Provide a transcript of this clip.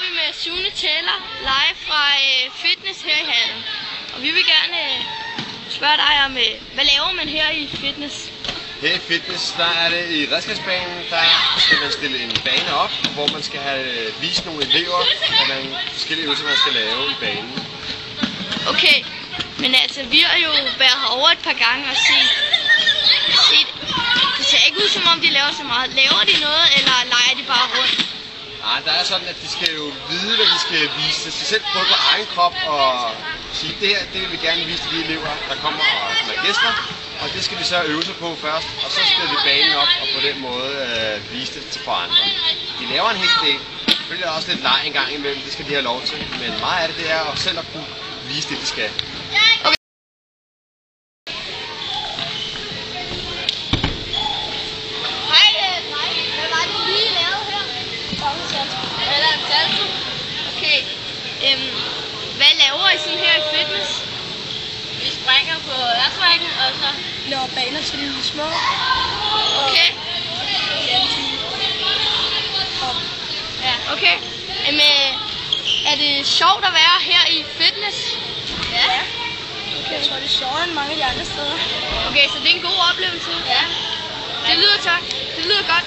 vi med Sune Taylor live fra fitness her i hallen. Og vi vil gerne spørge dig om, hvad laver man her i fitness? Her i fitness, der er det i redskabsbanen, der skal man stille en bane op, hvor man skal have vist nogle elever, og nogle forskellige øvelser, man skal lave i banen. Okay, men altså, vi har jo været herover et par gange og set. Det ser ikke ud som om de laver så meget. Laver de noget, eller leger de bare rundt? Nej, der er sådan, at de skal jo vide, hvad de skal vise. De skal selv prøve på egen krop og sige, det her, det vil vi gerne vise til de elever, der kommer som er gæster. Og det skal de så øve sig på først, og så stiller de banen op og på den måde vise det for andre. De laver en hel del. Selvfølgelig er også lidt leg en gang imellem, det skal de have lov til. Men meget af det er at selv at kunne vise det, de skal. Okay. Okay, hvad laver I sådan her i fitness? Vi springer på ærtrækken, og så laver baner til de små. Okay. ja. Okay. Er det sjovt at være her i fitness? Ja. Okay, jeg tror, det er sjovere end mange af de andre steder. Okay, så det er en god oplevelse? Ja. Det lyder godt.